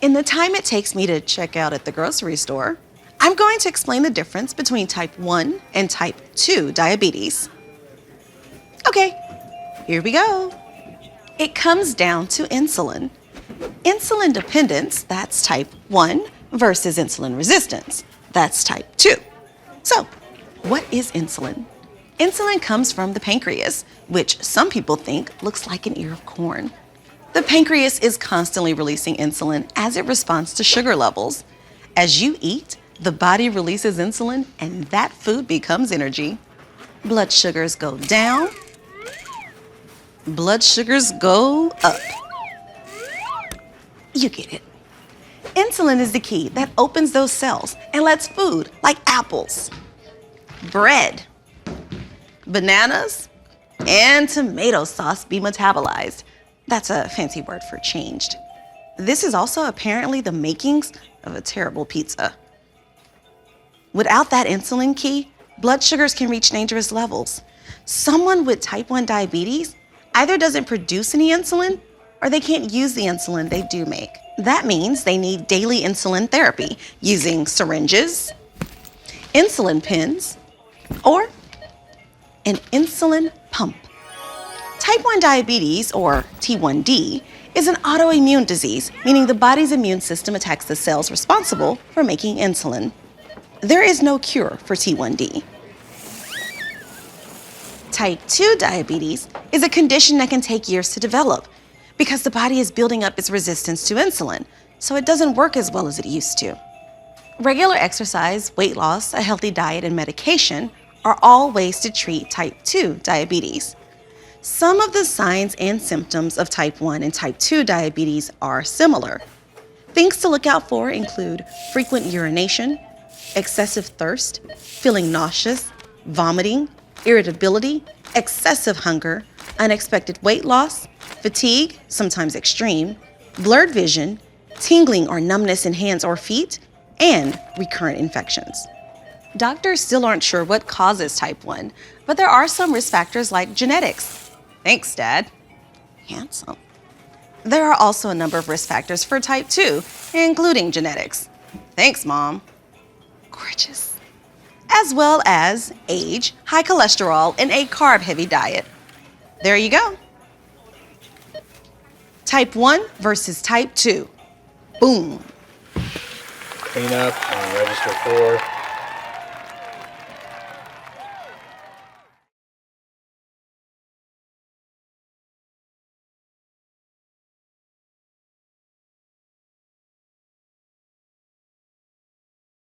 In the time it takes me to check out at the grocery store, I'm going to explain the difference between type 1 and type 2 diabetes. Okay, here we go. It comes down to insulin. Insulin dependence, that's type 1, versus insulin resistance, that's type 2. So, what is insulin? Insulin comes from the pancreas, which some people think looks like an ear of corn. The pancreas is constantly releasing insulin as it responds to sugar levels. As you eat, the body releases insulin and that food becomes energy. Blood sugars go down, blood sugars go up. You get it. Insulin is the key that opens those cells and lets food like apples, bread, bananas, and tomato sauce be metabolized. That's a fancy word for changed. This is also apparently the makings of a terrible pizza. Without that insulin key, blood sugars can reach dangerous levels. Someone with type 1 diabetes either doesn't produce any insulin or they can't use the insulin they do make. That means they need daily insulin therapy using syringes, insulin pens, or an insulin pump. Type 1 diabetes, or T1D, is an autoimmune disease, meaning the body's immune system attacks the cells responsible for making insulin. There is no cure for T1D. Type 2 diabetes is a condition that can take years to develop because the body is building up its resistance to insulin, so it doesn't work as well as it used to. Regular exercise, weight loss, a healthy diet, and medication are all ways to treat type 2 diabetes. Some of the signs and symptoms of type 1 and type 2 diabetes are similar. Things to look out for include frequent urination, excessive thirst, feeling nauseous, vomiting, irritability, excessive hunger, unexpected weight loss, fatigue, sometimes extreme, blurred vision, tingling or numbness in hands or feet, and recurrent infections. Doctors still aren't sure what causes type 1, but there are some risk factors like genetics. Thanks, Dad. Handsome. There are also a number of risk factors for type 2, including genetics. Thanks, Mom. Gorgeous. As well as age, high cholesterol, and a carb-heavy diet. There you go. Type 1 versus type 2. Boom. Clean up and register for